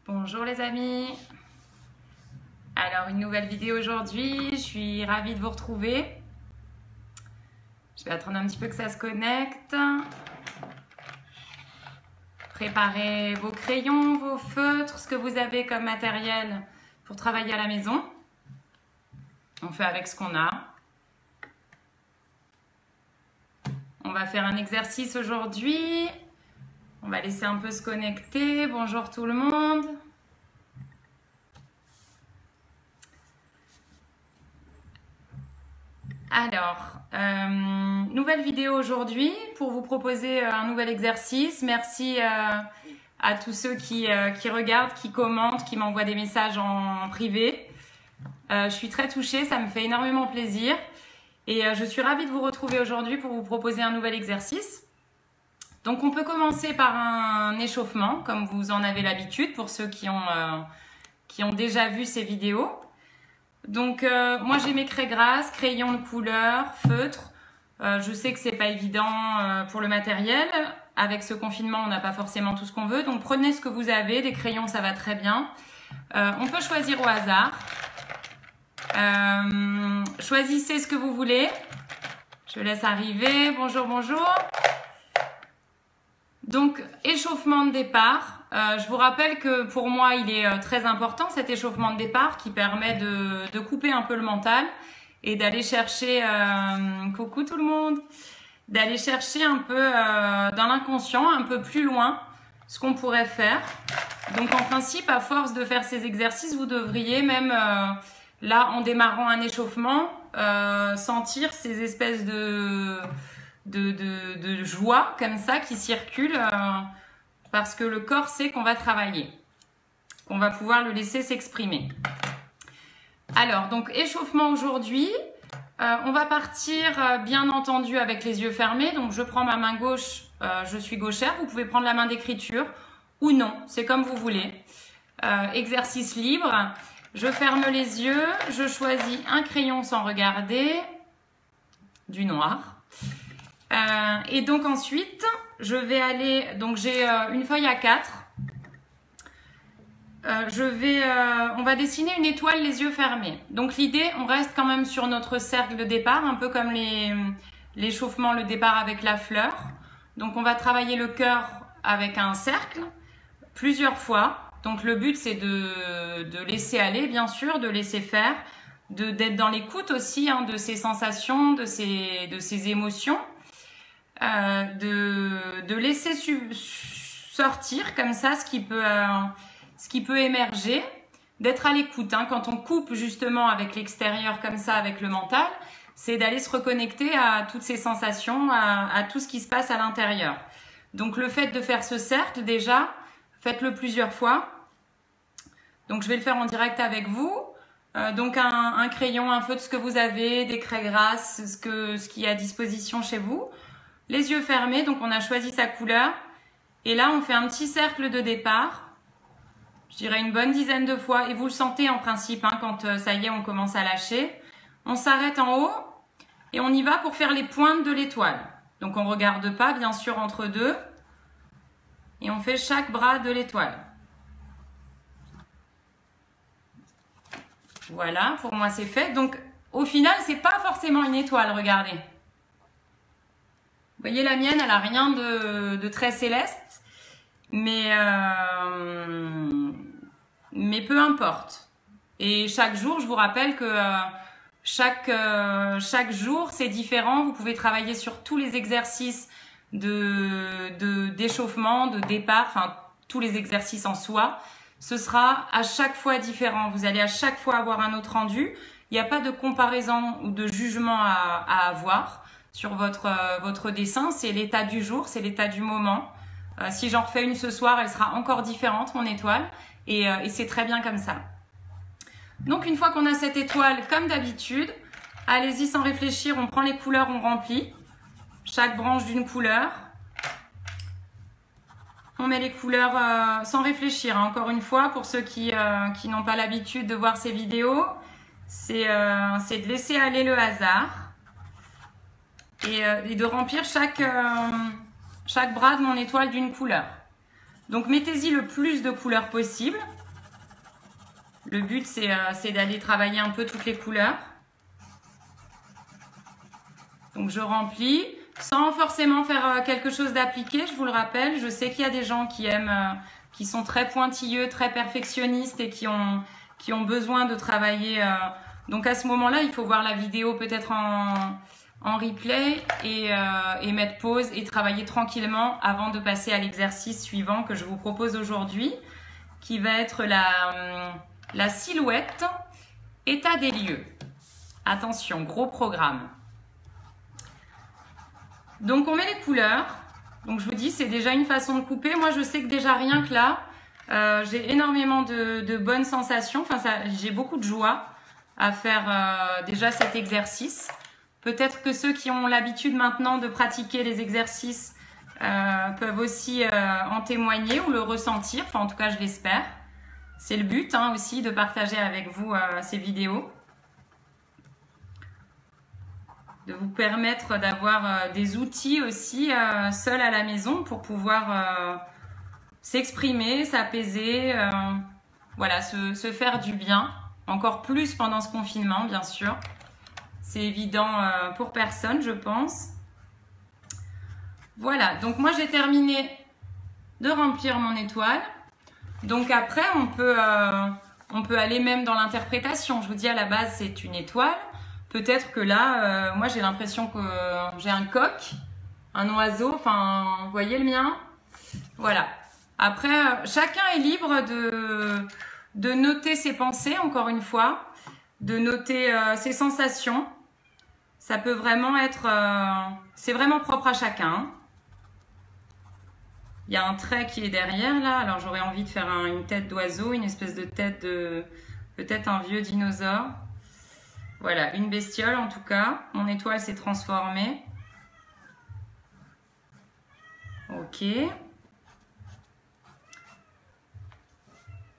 Bonjour les amis. Alors une nouvelle vidéo aujourd'hui, je suis ravie de vous retrouver. Je vais attendre un petit peu que ça se connecte. Préparez vos crayons, vos feutres, ce que vous avez comme matériel pour travailler à la maison. On fait avec ce qu'on a. On va faire un exercice aujourd'hui. On va laisser un peu se connecter. Bonjour tout le monde. Alors, nouvelle vidéo aujourd'hui pour vous proposer un nouvel exercice. Merci à tous ceux qui regardent, qui commentent, qui m'envoient des messages en privé. Je suis très touchée, ça me fait énormément plaisir. Et je suis ravie de vous retrouver aujourd'hui pour vous proposer un nouvel exercice. Donc on peut commencer par un échauffement, comme vous en avez l'habitude pour ceux qui ont déjà vu ces vidéos. Donc moi j'ai mes craies grasses, crayons de couleur, feutres. Je sais que c'est pas évident pour le matériel. Avec ce confinement, on n'a pas forcément tout ce qu'on veut. Donc prenez ce que vous avez, des crayons ça va très bien. On peut choisir au hasard. Choisissez ce que vous voulez. Je laisse arriver. Bonjour, bonjour. Donc, échauffement de départ. Je vous rappelle que pour moi, il est très important cet échauffement de départ qui permet de couper un peu le mental et d'aller chercher, coucou tout le monde, d'aller chercher un peu dans l'inconscient, un peu plus loin, ce qu'on pourrait faire. Donc, en principe, à force de faire ces exercices, vous devriez même, là, en démarrant un échauffement, sentir ces espèces de joie comme ça qui circule parce que le corps sait qu'on va travailler, qu'on va pouvoir le laisser s'exprimer. Alors, donc échauffement aujourd'hui, on va partir bien entendu avec les yeux fermés. Donc je prends ma main gauche, je suis gauchère, vous pouvez prendre la main d'écriture ou non, c'est comme vous voulez. Exercice libre, je ferme les yeux, je choisis un crayon sans regarder, du noir. Et donc ensuite, je vais aller, donc j'ai une feuille A4. On va dessiner une étoile les yeux fermés. Donc l'idée, on reste quand même sur notre cercle de départ, un peu comme l'échauffement, le départ avec la fleur. Donc on va travailler le cœur avec un cercle plusieurs fois. Donc le but c'est de laisser aller, bien sûr, de laisser faire, d'être dans l'écoute aussi hein, de ces sensations, de ces émotions. De laisser sortir comme ça ce qui peut émerger, d'être à l'écoute hein, quand on coupe justement avec l'extérieur comme ça avec le mental, c'est d'aller se reconnecter à toutes ces sensations, à tout ce qui se passe à l'intérieur. Donc le fait de faire ce cercle déjà, faites-le plusieurs fois. Donc je vais le faire en direct avec vous. Donc un crayon, un feutre, ce que vous avez, des craies grasses, ce qui est à disposition chez vous. Les yeux fermés, donc on a choisi sa couleur. Et là, on fait un petit cercle de départ. Je dirais une bonne dizaine de fois. Et vous le sentez en principe, hein, quand ça y est, on commence à lâcher. On s'arrête en haut et on y va pour faire les pointes de l'étoile. Donc on ne regarde pas, bien sûr, entre deux. Et on fait chaque bras de l'étoile. Voilà, pour moi c'est fait. Donc au final, c'est pas forcément une étoile, regardez. Vous voyez, la mienne, elle n'a rien de très céleste, mais peu importe. Et chaque jour, je vous rappelle que chaque jour, c'est différent. Vous pouvez travailler sur tous les exercices d'échauffement, de départ, enfin, tous les exercices en soi. Ce sera à chaque fois différent. Vous allez à chaque fois avoir un autre rendu. Il n'y a pas de comparaison ou de jugement à avoir sur votre dessin, c'est l'état du jour, c'est l'état du moment. Si j'en refais une ce soir, elle sera encore différente, mon étoile, et c'est très bien comme ça. Donc une fois qu'on a cette étoile, comme d'habitude, allez-y sans réfléchir, on prend les couleurs, on remplit, chaque branche d'une couleur. On met les couleurs sans réfléchir, hein. Encore une fois, pour ceux qui n'ont pas l'habitude de voir ces vidéos, c'est de laisser aller le hasard. Et de remplir chaque bras de mon étoile d'une couleur. Donc mettez-y le plus de couleurs possible. Le but, c'est d'aller travailler un peu toutes les couleurs. Donc je remplis, sans forcément faire quelque chose d'appliqué, je vous le rappelle. Je sais qu'il y a des gens qui aiment, qui sont très pointilleux, très perfectionnistes et qui ont besoin de travailler. Donc à ce moment-là, il faut voir la vidéo peut-être en replay et mettre pause et travailler tranquillement avant de passer à l'exercice suivant que je vous propose aujourd'hui, qui va être la silhouette, état des lieux. Attention, gros programme. Donc on met les couleurs. Donc je vous dis, c'est déjà une façon de couper. Moi je sais que déjà rien que là, j'ai énormément de bonnes sensations. Enfin, j'ai beaucoup de joie à faire déjà cet exercice. Peut-être que ceux qui ont l'habitude maintenant de pratiquer les exercices peuvent aussi en témoigner ou le ressentir. Enfin, en tout cas, je l'espère. C'est le but aussi de partager avec vous ces vidéos. De vous permettre d'avoir des outils aussi seuls à la maison pour pouvoir s'exprimer, s'apaiser, voilà, se faire du bien. Encore plus pendant ce confinement, bien sûr. C'est évident pour personne, je pense. Voilà, donc moi j'ai terminé de remplir mon étoile. Donc après, on peut aller même dans l'interprétation. Je vous dis, à la base, c'est une étoile. Peut-être que là, moi j'ai l'impression que j'ai un coq, un oiseau, enfin, vous voyez le mien? Voilà. Après, chacun est libre de noter ses pensées, encore une fois, de noter ses sensations. Ça peut vraiment être... c'est vraiment propre à chacun. Il y a un trait qui est derrière là, alors j'aurais envie de faire une tête d'oiseau, une espèce de tête de... peut-être un vieux dinosaure. Voilà, une bestiole en tout cas. Mon étoile s'est transformée. Ok.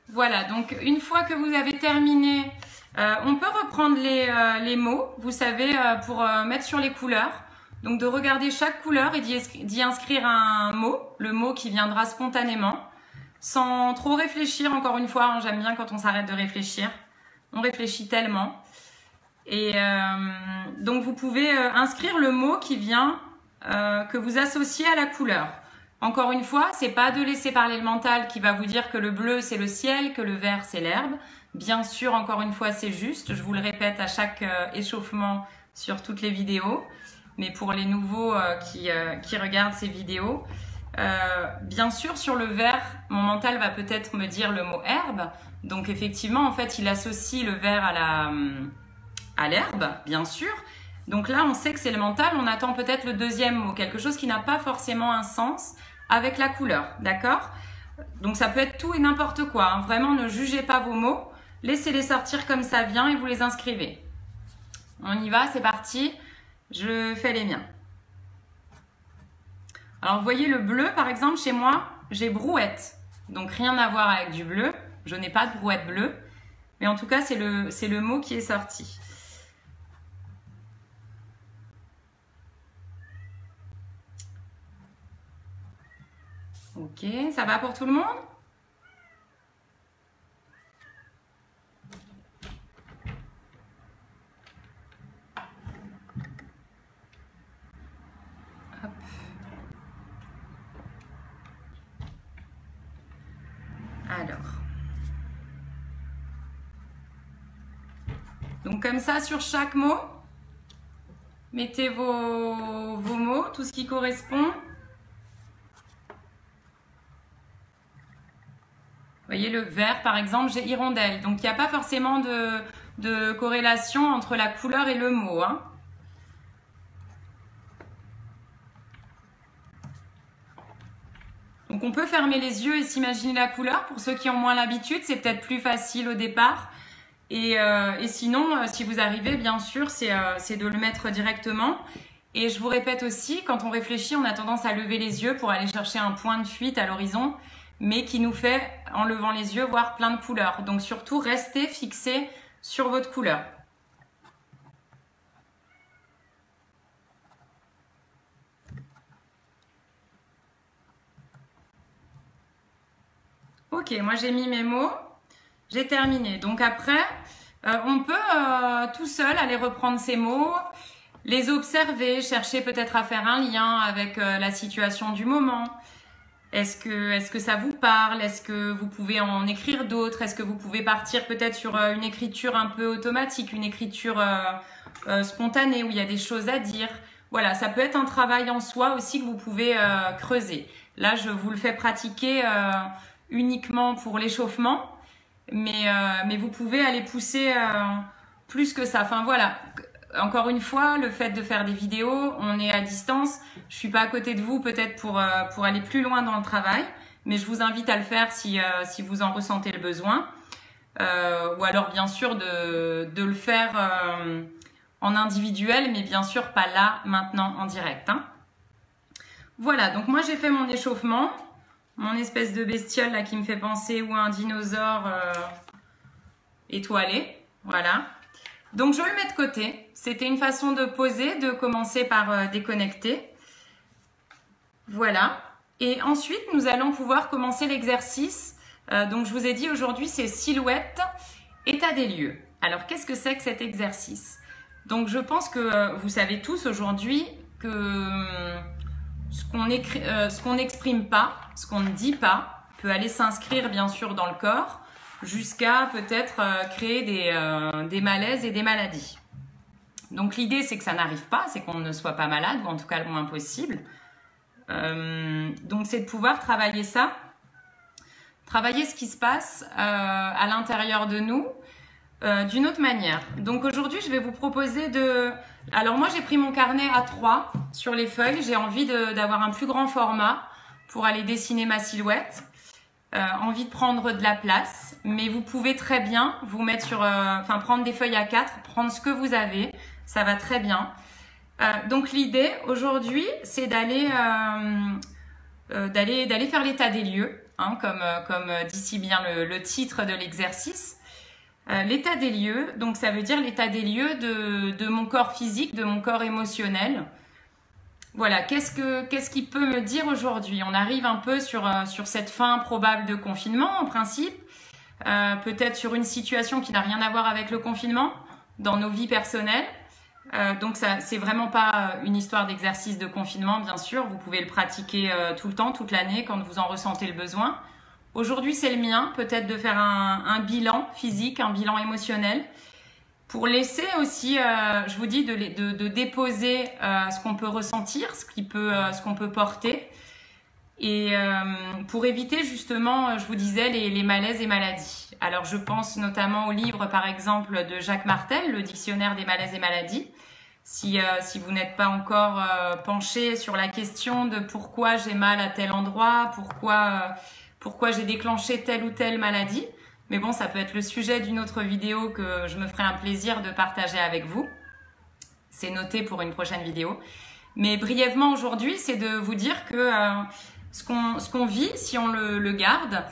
Voilà, donc une fois que vous avez terminé, on peut reprendre les mots, vous savez, pour mettre sur les couleurs. Donc de regarder chaque couleur et d'y inscrire un mot, le mot qui viendra spontanément, sans trop réfléchir, encore une fois, j'aime bien quand on s'arrête de réfléchir. On réfléchit tellement. Et donc vous pouvez inscrire le mot qui vient, que vous associez à la couleur. Encore une fois, c'est pas de laisser parler le mental qui va vous dire que le bleu c'est le ciel, que le vert c'est l'herbe. Bien sûr, encore une fois, c'est juste. Je vous le répète à chaque échauffement sur toutes les vidéos. Mais pour les nouveaux qui regardent ces vidéos, bien sûr, sur le vert, mon mental va peut-être me dire le mot herbe. Donc effectivement, en fait, il associe le vert à l'herbe, bien sûr. Donc là, on sait que c'est le mental, on attend peut-être le deuxième mot, quelque chose qui n'a pas forcément un sens avec la couleur, d'accord? Donc ça peut être tout et n'importe quoi, hein. Vraiment, ne jugez pas vos mots, laissez-les sortir comme ça vient et vous les inscrivez. On y va, c'est parti, je fais les miens. Alors, vous voyez le bleu, par exemple, chez moi, j'ai brouette. Donc, rien à voir avec du bleu, je n'ai pas de brouette bleue, mais en tout cas, c'est le mot qui est sorti. Ok, ça va pour tout le monde? Hop. Alors. Donc comme ça, sur chaque mot, mettez vos mots, tout ce qui correspond. Vous voyez, le vert, par exemple, j'ai hirondelle. Donc, il n'y a pas forcément de corrélation entre la couleur et le mot, hein. Donc, on peut fermer les yeux et s'imaginer la couleur. Pour ceux qui ont moins l'habitude, c'est peut-être plus facile au départ. Et sinon, si vous arrivez, bien sûr, c'est de le mettre directement. Et je vous répète aussi, quand on réfléchit, on a tendance à lever les yeux pour aller chercher un point de fuite à l'horizon, mais qui nous fait, en levant les yeux, voir plein de couleurs. Donc surtout, restez fixés sur votre couleur. Ok, moi j'ai mis mes mots, j'ai terminé. Donc après, on peut tout seul aller reprendre ces mots, les observer, chercher peut-être à faire un lien avec la situation du moment. Est-ce que ça vous parle? Est-ce que vous pouvez en écrire d'autres? Est-ce que vous pouvez partir peut-être sur une écriture un peu automatique, une écriture spontanée où il y a des choses à dire? Voilà, ça peut être un travail en soi aussi que vous pouvez creuser. Là, je vous le fais pratiquer uniquement pour l'échauffement, mais vous pouvez aller pousser plus que ça. Enfin voilà, encore une fois, le fait de faire des vidéos, on est à distance. Je suis pas à côté de vous peut-être pour aller plus loin dans le travail, mais je vous invite à le faire si vous en ressentez le besoin. Ou alors bien sûr de le faire en individuel, mais bien sûr pas là, maintenant, en direct. Hein. Voilà, donc moi j'ai fait mon échauffement, mon espèce de bestiole là qui me fait penser ou un dinosaure étoilé, voilà. Donc je le mets de côté, c'était une façon de poser, de commencer par déconnecter. Voilà, et ensuite nous allons pouvoir commencer l'exercice. Donc je vous ai dit aujourd'hui c'est silhouette, état des lieux. Alors qu'est-ce que c'est que cet exercice? Donc je pense que vous savez tous aujourd'hui que ce qu'on n'exprime pas, ce qu'on ne dit pas, peut aller s'inscrire bien sûr dans le corps, jusqu'à peut-être créer des malaises et des maladies. Donc l'idée c'est que ça n'arrive pas, c'est qu'on ne soit pas malade, ou en tout cas le moins possible. Donc c'est de pouvoir travailler ça, travailler ce qui se passe à l'intérieur de nous d'une autre manière. Donc aujourd'hui je vais vous proposer de... Alors moi j'ai pris mon carnet A3 sur les feuilles, j'ai envie d'avoir un plus grand format pour aller dessiner ma silhouette. Envie de prendre de la place, mais vous pouvez très bien vous mettre sur, prendre des feuilles A4, prendre ce que vous avez, ça va très bien. Donc l'idée aujourd'hui, c'est d'aller faire l'état des lieux, hein, comme dit si bien le titre de l'exercice. L'état des lieux, donc ça veut dire l'état des lieux de mon corps physique, de mon corps émotionnel. Voilà, qu'est-ce qui peut me dire aujourd'hui? On arrive un peu sur cette fin probable de confinement en principe, peut-être sur une situation qui n'a rien à voir avec le confinement dans nos vies personnelles. Donc ça, c'est vraiment pas une histoire d'exercice de confinement, bien sûr. Vous pouvez le pratiquer tout le temps, toute l'année, quand vous en ressentez le besoin. Aujourd'hui, c'est le mien, peut-être de faire un bilan physique, un bilan émotionnel. Pour laisser aussi, je vous dis, de déposer ce qu'on peut ressentir, ce qu'on peut porter. Et pour éviter justement, je vous disais, les malaises et maladies. Alors je pense notamment au livre par exemple de Jacques Martel, le dictionnaire des malaises et maladies. Si vous n'êtes pas encore penché sur la question de pourquoi j'ai mal à tel endroit, pourquoi j'ai déclenché telle ou telle maladie. Mais bon, ça peut être le sujet d'une autre vidéo que je me ferai un plaisir de partager avec vous. C'est noté pour une prochaine vidéo. Mais brièvement aujourd'hui, c'est de vous dire que ce qu'on vit, si on le garde,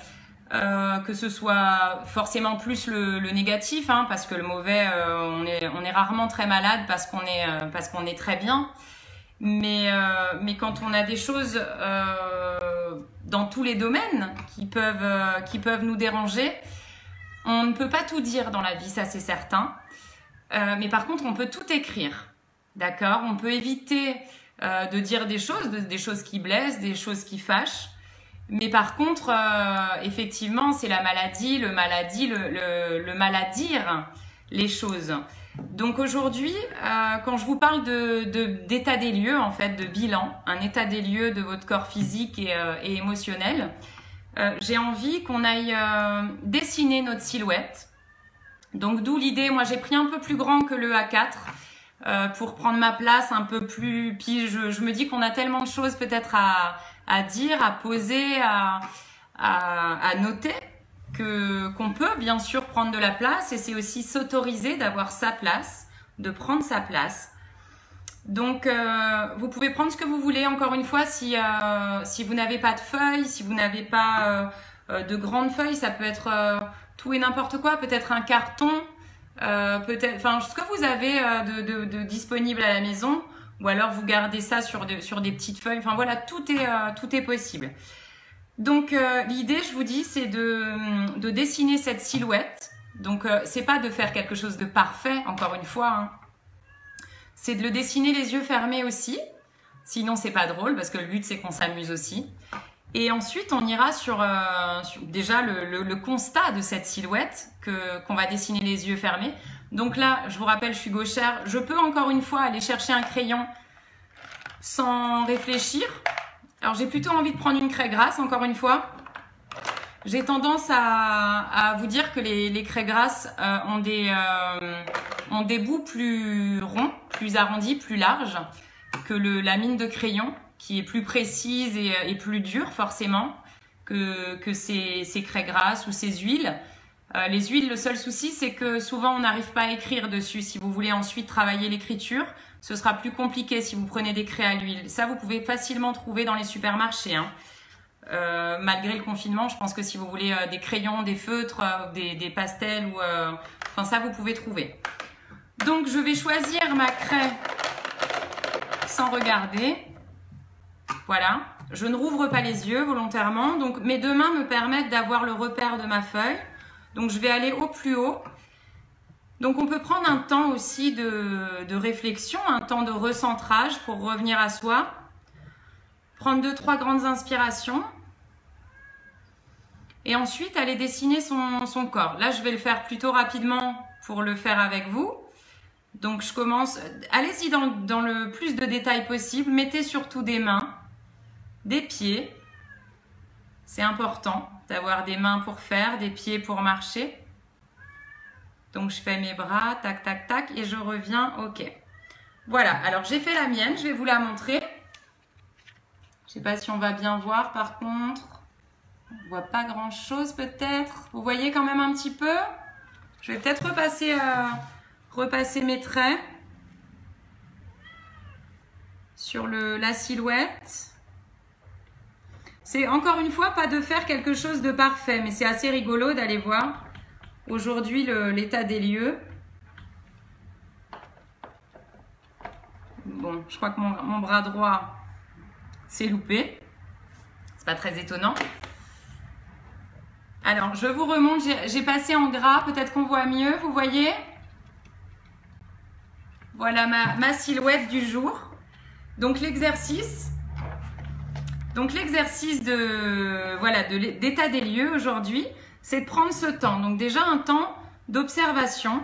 que ce soit forcément plus le négatif, hein, parce que le mauvais, on est rarement très malade parce qu'on est très bien. Mais quand on a des choses dans tous les domaines qui peuvent nous déranger, on ne peut pas tout dire dans la vie, ça c'est certain. Mais par contre, on peut tout écrire, d'accord? On peut éviter de dire des choses qui blessent, des choses qui fâchent. Mais par contre, effectivement, c'est la maladie, le maladire les choses. Donc aujourd'hui, quand je vous parle d'état des lieux, en fait, de bilan, un état des lieux de votre corps physique et émotionnel, j'ai envie qu'on aille dessiner notre silhouette. Donc d'où l'idée, moi j'ai pris un peu plus grand que le A4 pour prendre ma place un peu plus. Puis je me dis qu'on a tellement de choses peut-être à dire, à poser, à noter, qu'on peut bien sûr prendre de la place, et c'est aussi s'autoriser d'avoir sa place, de prendre sa place. Donc vous pouvez prendre ce que vous voulez, encore une fois, si vous n'avez pas de feuilles, si vous n'avez pas de grandes feuilles, ça peut être tout et n'importe quoi, peut-être un carton, peut-être, enfin ce que vous avez de disponible à la maison, ou alors vous gardez ça sur des petites feuilles, enfin voilà, tout est possible. Donc l'idée, je vous dis, c'est de dessiner cette silhouette. Donc c'est pas de faire quelque chose de parfait, encore une fois, hein. C'est de le dessiner les yeux fermés aussi. Sinon c'est pas drôle parce que le but c'est qu'on s'amuse aussi. Et ensuite on ira sur déjà le constat de cette silhouette qu'on va dessiner les yeux fermés. Donc là, je vous rappelle, je suis gauchère. Je peux encore une fois aller chercher un crayon sans réfléchir. Alors j'ai plutôt envie de prendre une craie grasse, encore une fois. J'ai tendance à vous dire que les craies grasses ont des bouts plus ronds, plus arrondis, plus larges que la mine de crayon, qui est plus précise et plus dure forcément que ces craies grasses ou ces huiles. Les huiles, le seul souci, c'est que souvent on n'arrive pas à écrire dessus. Si vous voulez ensuite travailler l'écriture, ce sera plus compliqué si vous prenez des craies à l'huile. Ça, vous pouvez facilement trouver dans les supermarchés, hein. Malgré le confinement, je pense que si vous voulez des crayons, des feutres, des pastels, enfin ça, vous pouvez trouver. Donc, je vais choisir ma craie sans regarder. Voilà. Je ne rouvre pas les yeux volontairement. Donc, mes deux mains me permettent d'avoir le repère de ma feuille. Donc, je vais aller au plus haut. Donc, on peut prendre un temps aussi de réflexion, un temps de recentrage pour revenir à soi. Prendre 2-3 grandes inspirations. Et ensuite, aller dessiner son corps. Là, je vais le faire plutôt rapidement pour le faire avec vous. Donc, je commence. Allez-y dans le plus de détails possible. Mettez surtout des mains, des pieds. C'est important d'avoir des mains pour faire, des pieds pour marcher. Donc, je fais mes bras, tac, tac, tac, et je reviens, ok. Voilà, alors j'ai fait la mienne, je vais vous la montrer. Je ne sais pas si on va bien voir, par contre. On ne voit pas grand-chose, peut-être. Vous voyez quand même un petit peu. Je vais peut-être repasser mes traits sur la silhouette. C'est encore une fois pas de faire quelque chose de parfait, mais c'est assez rigolo d'aller voir aujourd'hui l'état des lieux. Bon, je crois que mon bras droit s'est loupé. C'est pas très étonnant. Alors, je vous remonte, j'ai passé en gras, peut-être qu'on voit mieux, vous voyez? Voilà ma silhouette du jour. Donc l'exercice d'état des lieux aujourd'hui, c'est de prendre ce temps. Donc déjà un temps d'observation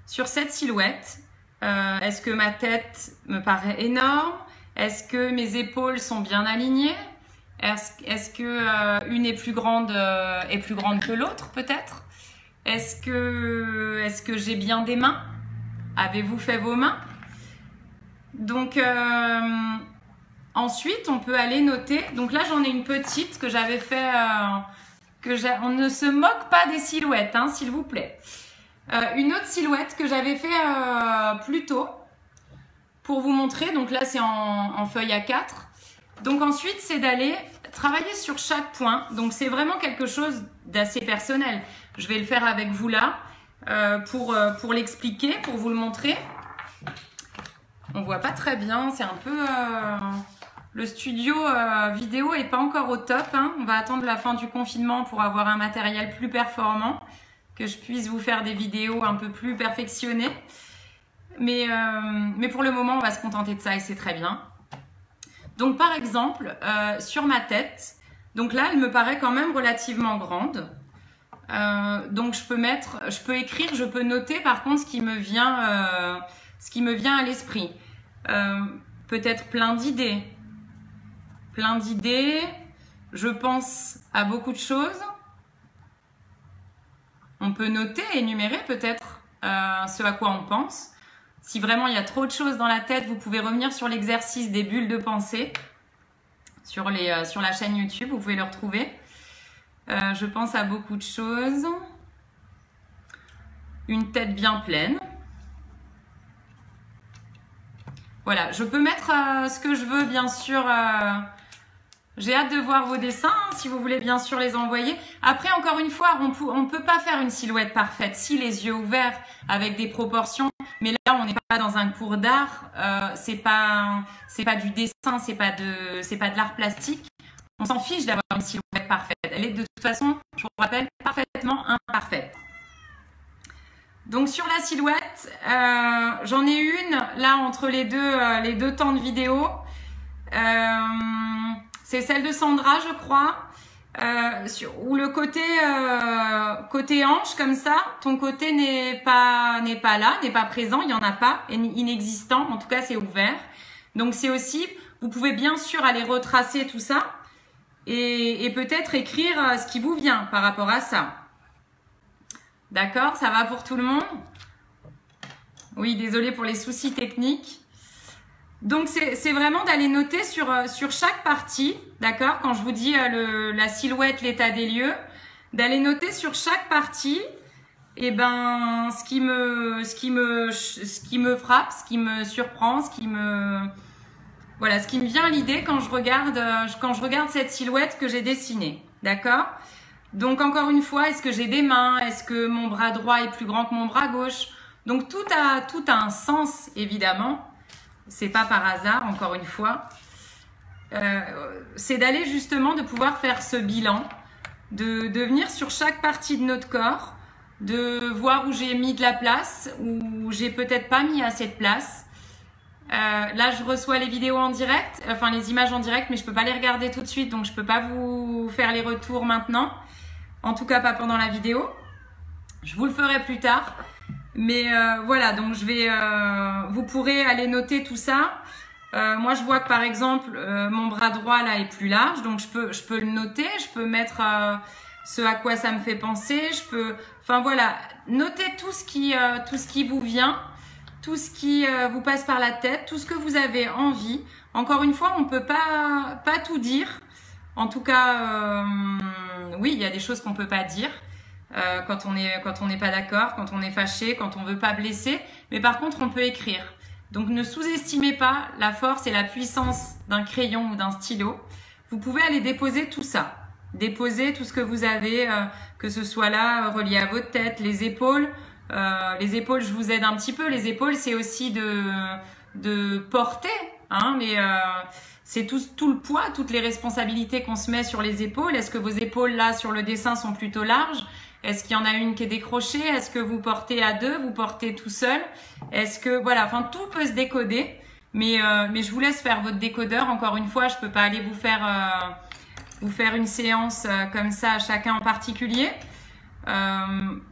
sur cette silhouette. Est-ce que ma tête me paraît énorme? Est-ce que mes épaules sont bien alignées? Est-ce que une est plus grande que l'autre peut-être? Est-ce que j'ai bien des mains? Avez-vous fait vos mains? Donc ensuite on peut aller noter. Donc là j'en ai une petite que j'avais fait. On ne se moque pas des silhouettes, hein, s'il vous plaît. Une autre silhouette que j'avais fait plus tôt pour vous montrer. Donc là c'est en feuille A4. Donc ensuite c'est d'aller travailler sur chaque point. Donc c'est vraiment quelque chose d'assez personnel. Je vais le faire avec vous là pour l'expliquer, pour vous le montrer. On voit pas très bien, c'est un peu... le studio vidéo est pas encore au top, hein. On va attendre la fin du confinement pour avoir un matériel plus performant, que je puisse vous faire des vidéos un peu plus perfectionnées. Mais pour le moment, on va se contenter de ça et c'est très bien. Donc par exemple, sur ma tête, donc là, elle me paraît quand même relativement grande. Donc je peux écrire, je peux noter par contre ce qui me vient à l'esprit. Peut-être plein d'idées. Plein d'idées. Je pense à beaucoup de choses. On peut noter, énumérer peut-être ce à quoi on pense. Si vraiment il y a trop de choses dans la tête, vous pouvez revenir sur l'exercice des bulles de pensée sur la chaîne YouTube, vous pouvez le retrouver. Je pense à beaucoup de choses. Une tête bien pleine. Voilà, je peux mettre ce que je veux, bien sûr. J'ai hâte de voir vos dessins, hein, si vous voulez bien sûr les envoyer. Après, encore une fois, on ne peut pas faire une silhouette parfaite. Si les yeux ouverts, avec des proportions, mais là, on n'est pas dans un cours d'art. C'est pas du dessin, c'est pas de l'art plastique. On s'en fiche d'avoir une silhouette silhouette parfaite. Elle est de toute façon, je vous rappelle, parfaitement imparfaite. Donc sur la silhouette, j'en ai une là entre les deux temps de vidéo. C'est celle de Sandra, je crois, où le côté hanche comme ça, ton côté n'est pas là, n'est pas présent, il n'y en a pas, inexistant, en tout cas c'est ouvert. Donc c'est aussi, vous pouvez bien sûr aller retracer tout ça et peut-être écrire ce qui vous vient par rapport à ça. D'accord, ça va pour tout le monde? Oui, désolé pour les soucis techniques. Donc, c'est vraiment d'aller noter sur chaque partie, d'accord? Quand je vous dis la silhouette, l'état des lieux, d'aller noter sur chaque partie, eh ben, ce qui me frappe, ce qui me surprend, ce qui me vient à l'idée quand je regarde cette silhouette que j'ai dessinée, d'accord? Donc encore une fois, est-ce que j'ai des mains? Est-ce que mon bras droit est plus grand que mon bras gauche? Donc tout a un sens évidemment. C'est pas par hasard, encore une fois. C'est d'aller justement de pouvoir faire ce bilan, de venir sur chaque partie de notre corps, de voir où j'ai mis de la place, où j'ai peut-être pas mis assez de place. Là, je reçois les vidéos en direct, enfin les images en direct, mais je peux pas les regarder tout de suite, donc je peux pas vous faire les retours maintenant. En tout cas, pas pendant la vidéo. Je vous le ferai plus tard. Mais voilà, donc vous pourrez aller noter tout ça. Moi, je vois que par exemple, mon bras droit là est plus large, donc je peux le noter. Je peux mettre ce à quoi ça me fait penser. Enfin voilà, notez tout ce qui vous vient, tout ce qui vous passe par la tête, tout ce que vous avez envie. Encore une fois, on peut pas tout dire. En tout cas, oui, il y a des choses qu'on peut pas dire quand on n'est pas d'accord, quand on est fâché, quand on veut pas blesser. Mais par contre, on peut écrire. Donc, ne sous-estimez pas la force et la puissance d'un crayon ou d'un stylo. Vous pouvez aller déposer tout ça. Déposer tout ce que vous avez, que ce soit là, relié à votre tête, les épaules. Les épaules, je vous aide un petit peu. Les épaules, c'est aussi de porter, hein, mais c'est tout le poids, toutes les responsabilités qu'on se met sur les épaules. Est-ce que vos épaules là sur le dessin sont plutôt larges? Est-ce qu'il y en a une qui est décrochée? Est-ce que vous portez à deux? Vous portez tout seul? Est-ce que voilà, enfin tout peut se décoder, mais je vous laisse faire votre décodeur. Encore une fois, je peux pas aller vous faire une séance comme ça à chacun en particulier.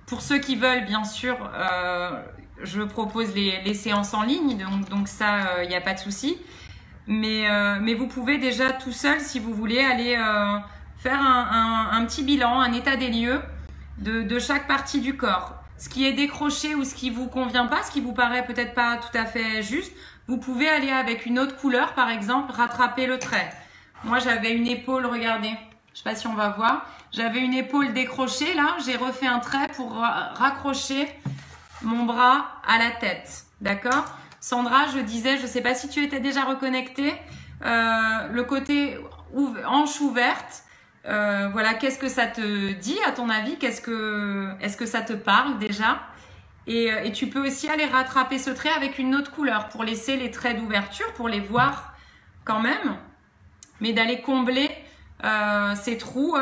Pour ceux qui veulent, bien sûr, je propose les séances en ligne, donc ça, il n'y a pas de souci. Mais vous pouvez déjà tout seul, si vous voulez, aller faire un petit bilan, un état des lieux de chaque partie du corps. Ce qui est décroché ou ce qui vous convient pas, ce qui vous paraît peut-être pas tout à fait juste, vous pouvez aller avec une autre couleur, par exemple, rattraper le trait. Moi, j'avais une épaule, regardez, je sais pas si on va voir, j'avais une épaule décrochée, là, j'ai refait un trait pour raccrocher mon bras à la tête, d'accord? Sandra, je disais, je sais pas si tu étais déjà reconnectée, le côté hanche ouverte, voilà, qu'est-ce que ça te dit à ton avis? Est-ce que ça te parle déjà? Et tu peux aussi aller rattraper ce trait avec une autre couleur pour laisser les traits d'ouverture, pour les voir quand même, mais d'aller combler ces trous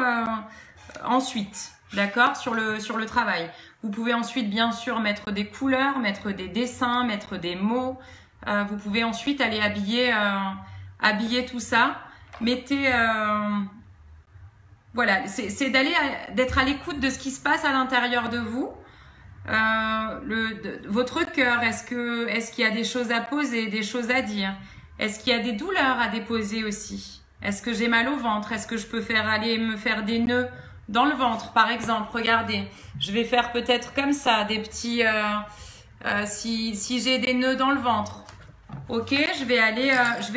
ensuite, d'accord, sur le travail. Vous pouvez ensuite bien sûr mettre des couleurs, mettre des dessins, mettre des mots. Vous pouvez ensuite aller habiller tout ça. Mettez voilà, c'est d'être à l'écoute de ce qui se passe à l'intérieur de vous. Votre cœur, est-ce qu'il y a des choses à poser, des choses à dire? Est-ce qu'il y a des douleurs à déposer aussi? Est-ce que j'ai mal au ventre? Est-ce que je peux aller me faire des nœuds dans le ventre, par exemple? Regardez, je vais faire peut-être comme ça, des petits... si j'ai des nœuds dans le ventre. Ok, je vais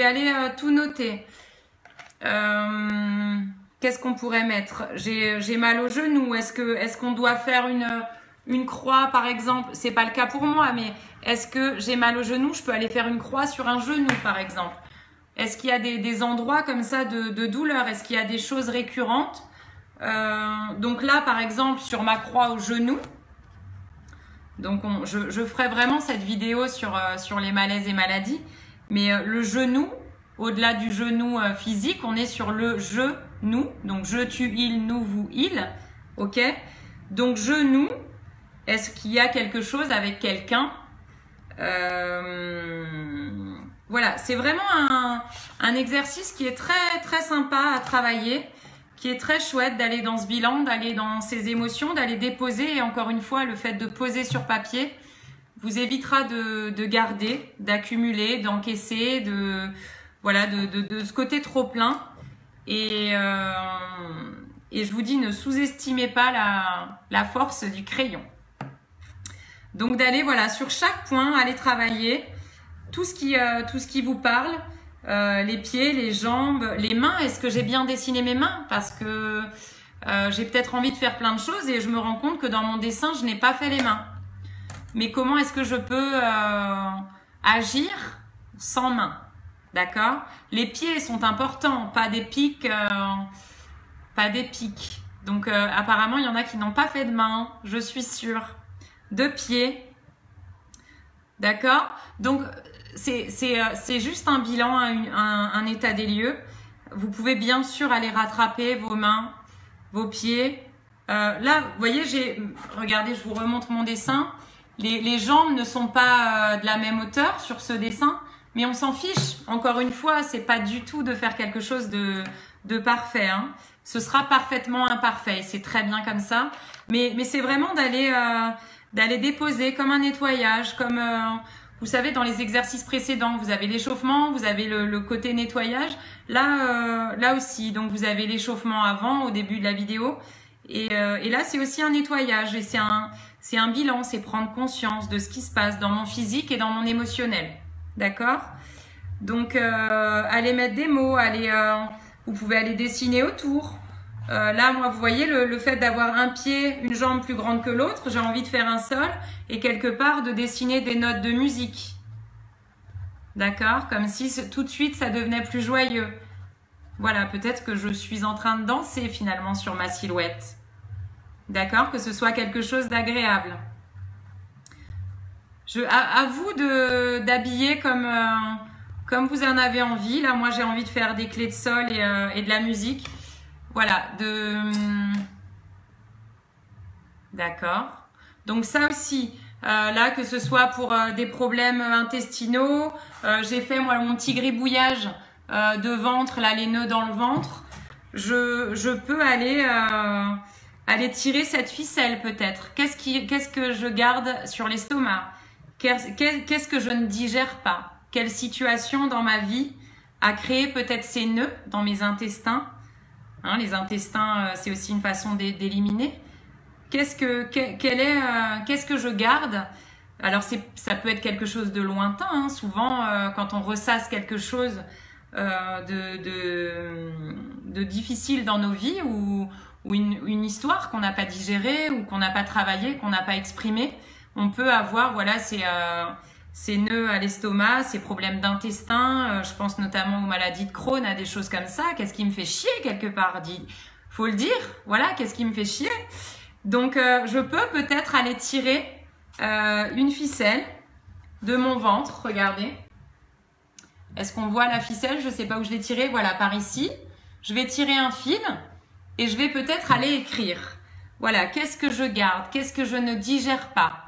aller tout noter. Qu'est-ce qu'on pourrait mettre? J'ai mal au genou. Est-ce qu'on doit faire une croix, par exemple? C'est pas le cas pour moi, mais est-ce que j'ai mal au genou? Je peux aller faire une croix sur un genou, par exemple. Est-ce qu'il y a des endroits comme ça de douleur? Est-ce qu'il y a des choses récurrentes? Donc là, par exemple, sur ma croix au genou, donc je ferai vraiment cette vidéo sur les malaises et maladies, mais le genou, au-delà du genou physique, on est sur le je, nous. Donc je, tu, il, nous, vous, il. Ok? Donc je, nous. Est-ce qu'il y a quelque chose avec quelqu'un? Voilà, c'est vraiment un exercice qui est très très sympa à travailler, qui est très chouette d'aller dans ce bilan, d'aller dans ses émotions, d'aller déposer. Et encore une fois, le fait de poser sur papier vous évitera de garder, d'accumuler, d'encaisser, de ce côté trop plein. Et je vous dis, ne sous-estimez pas la force du crayon. Donc d'aller voilà sur chaque point, aller travailler tout ce qui vous parle, les pieds, les jambes, les mains. Est-ce que j'ai bien dessiné mes mains? Parce que j'ai peut-être envie de faire plein de choses et je me rends compte que dans mon dessin, je n'ai pas fait les mains. Mais comment est-ce que je peux agir sans main? D'accord? Les pieds sont importants, pas des pics. Pas des pics. Donc apparemment, il y en a qui n'ont pas fait de main, je suis sûre. De pieds. D'accord? Donc c'est juste un bilan, un état des lieux. Vous pouvez bien sûr aller rattraper vos mains, vos pieds. Là, vous voyez, regardez, je vous remontre mon dessin. Les jambes ne sont pas de la même hauteur sur ce dessin, mais on s'en fiche. Encore une fois, c'est pas du tout de faire quelque chose de parfait. Hein. Ce sera parfaitement imparfait. C'est très bien comme ça. Mais c'est vraiment d'aller déposer comme un nettoyage, comme vous savez dans les exercices précédents, vous avez l'échauffement, vous avez le côté nettoyage. Là aussi, donc vous avez l'échauffement avant, au début de la vidéo, et là c'est aussi un nettoyage et c'est un bilan, c'est prendre conscience de ce qui se passe dans mon physique et dans mon émotionnel. D'accord? Donc allez mettre des mots, vous pouvez aller dessiner autour. Là, moi, vous voyez, le fait d'avoir un pied, une jambe plus grande que l'autre, j'ai envie de faire un sol et quelque part de dessiner des notes de musique. D'accord? Comme si tout de suite, ça devenait plus joyeux. Voilà, peut-être que je suis en train de danser finalement sur ma silhouette. D'accord? Que ce soit quelque chose d'agréable. À vous d'habiller comme vous en avez envie. Là, moi, j'ai envie de faire des clés de sol et de la musique. Voilà, d'accord. Donc ça aussi, là, que ce soit pour des problèmes intestinaux, j'ai fait moi mon petit gribouillage de ventre, là, les nœuds dans le ventre. Je peux aller tirer cette ficelle peut-être. Qu'est-ce que je garde sur l'estomac? Qu'est-ce que je ne digère pas? Quelle situation dans ma vie a créé peut-être ces nœuds dans mes intestins? Hein, les intestins, c'est aussi une façon d'éliminer. Qu'est-ce que je garde? Alors, ça peut être quelque chose de lointain. Hein. Souvent, quand on ressasse quelque chose de difficile dans nos vies ou une histoire qu'on n'a pas digérée ou qu'on n'a pas travaillée, qu'on n'a pas exprimée, on peut avoir voilà, ces nœuds à l'estomac, ces problèmes d'intestin, je pense notamment aux maladies de Crohn, à des choses comme ça. Qu'est-ce qui me fait chier quelque part? Faut le dire, voilà, qu'est-ce qui me fait chier? Donc, je peux peut-être aller tirer une ficelle de mon ventre, regardez. Est-ce qu'on voit la ficelle? Je ne sais pas où je l'ai tirée, voilà, par ici. Je vais tirer un fil et je vais peut-être aller écrire. Voilà, qu'est-ce que je garde? Qu'est-ce que je ne digère pas?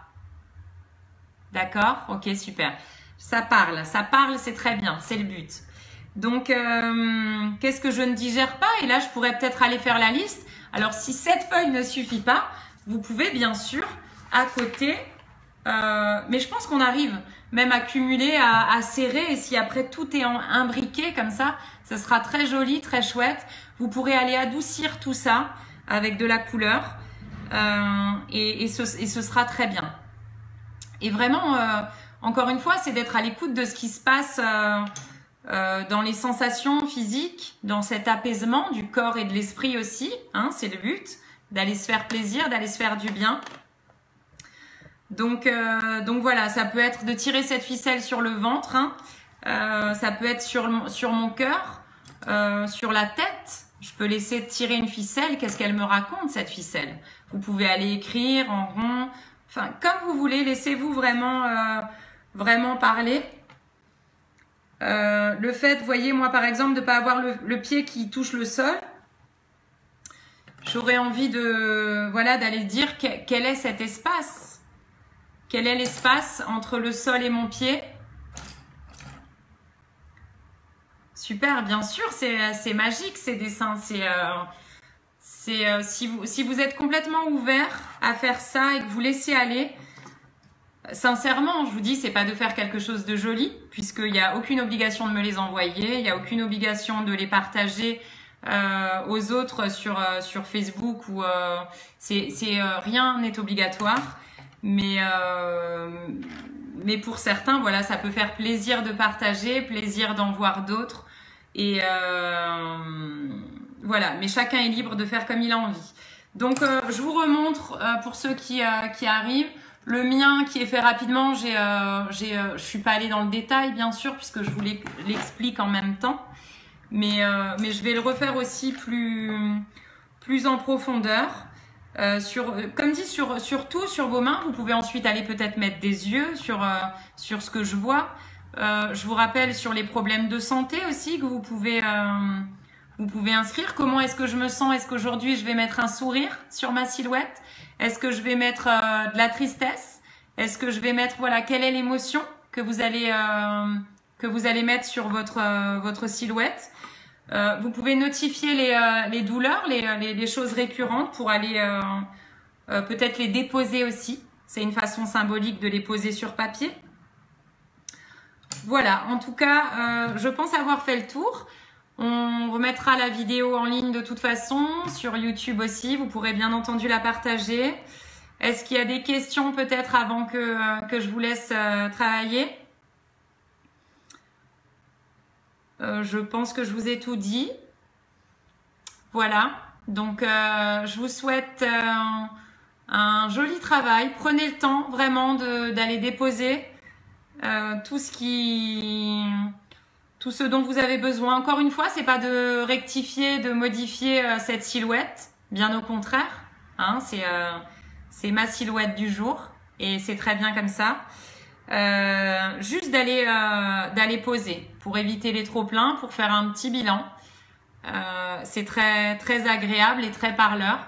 D'accord? Ok, super. Ça parle, c'est très bien, c'est le but. Donc, qu'est-ce que je ne digère pas? Et là, je pourrais peut-être aller faire la liste. Alors, si cette feuille ne suffit pas, vous pouvez bien sûr, à côté, mais je pense qu'on arrive même à cumuler, à serrer. Et si après tout est imbriqué comme ça, ce sera très joli, très chouette. Vous pourrez aller adoucir tout ça avec de la couleur et ce sera très bien. Et vraiment, encore une fois, c'est d'être à l'écoute de ce qui se passe dans les sensations physiques, dans cet apaisement du corps et de l'esprit aussi. Hein, c'est le but, d'aller se faire plaisir, d'aller se faire du bien. Donc voilà, ça peut être de tirer cette ficelle sur le ventre, hein. Ça peut être sur mon cœur, sur la tête. Je peux laisser tirer une ficelle. Qu'est-ce qu'elle me raconte, cette ficelle? Vous pouvez aller écrire en rond. Enfin, comme vous voulez, laissez-vous vraiment parler. Le fait, vous voyez, moi par exemple, de ne pas avoir le pied qui touche le sol, j'aurais envie de, voilà, d'aller dire quel est cet espace. Quel est l'espace entre le sol et mon pied? Super, bien sûr, c'est magique ces dessins. Si vous êtes complètement ouvert à faire ça et que vous laissez aller, sincèrement, je vous dis, c'est pas de faire quelque chose de joli, puisqu'il n'y a aucune obligation de me les envoyer, il n'y a aucune obligation de les partager aux autres sur Facebook ou rien n'est obligatoire. Mais pour certains, voilà, ça peut faire plaisir de partager, plaisir d'en voir d'autres. Et voilà, mais chacun est libre de faire comme il a envie. Donc, je vous remontre pour ceux qui arrivent. Le mien qui est fait rapidement, je suis pas allée dans le détail, bien sûr, puisque je vous l'explique en même temps. Mais je vais le refaire aussi plus en profondeur. Comme dit, surtout sur vos mains, vous pouvez ensuite aller peut-être mettre des yeux sur ce que je vois. Je vous rappelle sur les problèmes de santé aussi que vous pouvez inscrire. Comment est-ce que je me sens? Est-ce qu'aujourd'hui je vais mettre un sourire sur ma silhouette? Est-ce que je vais mettre de la tristesse? Est-ce que je vais mettre, voilà, quelle est l'émotion que vous allez mettre sur votre silhouette? Vous pouvez notifier les douleurs, les choses récurrentes pour aller peut-être les déposer aussi. C'est une façon symbolique de les poser sur papier. Voilà, en tout cas, je pense avoir fait le tour. On remettra la vidéo en ligne de toute façon, sur YouTube aussi. Vous pourrez bien entendu la partager. Est-ce qu'il y a des questions peut-être avant que je vous laisse travailler? Je pense que je vous ai tout dit. Voilà, donc je vous souhaite un joli travail. Prenez le temps vraiment d'aller déposer tout ce dont vous avez besoin. Encore une fois, c'est pas de rectifier, de modifier cette silhouette, bien au contraire. Hein, c'est ma silhouette du jour et c'est très bien comme ça. Juste d'aller poser pour éviter les trop-pleins, pour faire un petit bilan. C'est très, très agréable et très parleur.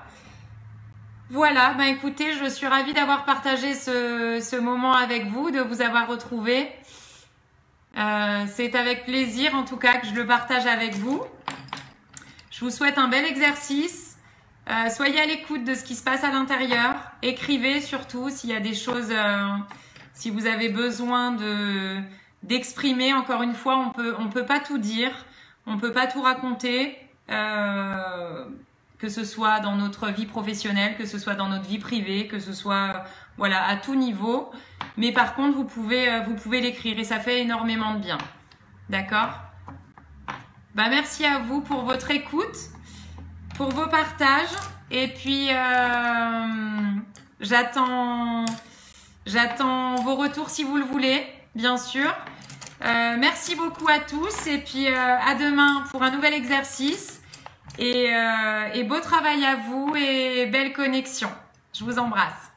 Voilà, ben écoutez, je suis ravie d'avoir partagé ce moment avec vous, de vous avoir retrouvé. C'est avec plaisir en tout cas que je le partage avec vous. Je vous souhaite un bel exercice. Soyez à l'écoute de ce qui se passe à l'intérieur. Écrivez surtout s'il y a des choses, si vous avez besoin d'exprimer. Encore une fois, on peut pas tout dire, on peut pas tout raconter, que ce soit dans notre vie professionnelle, que ce soit dans notre vie privée, que ce soit voilà à tout niveau. Mais par contre, vous pouvez l'écrire et ça fait énormément de bien. D'accord? Bah, merci à vous pour votre écoute, pour vos partages. Et puis, j'attends vos retours si vous le voulez, bien sûr. Merci beaucoup à tous et puis à demain pour un nouvel exercice. Et beau travail à vous et belle connexion. Je vous embrasse.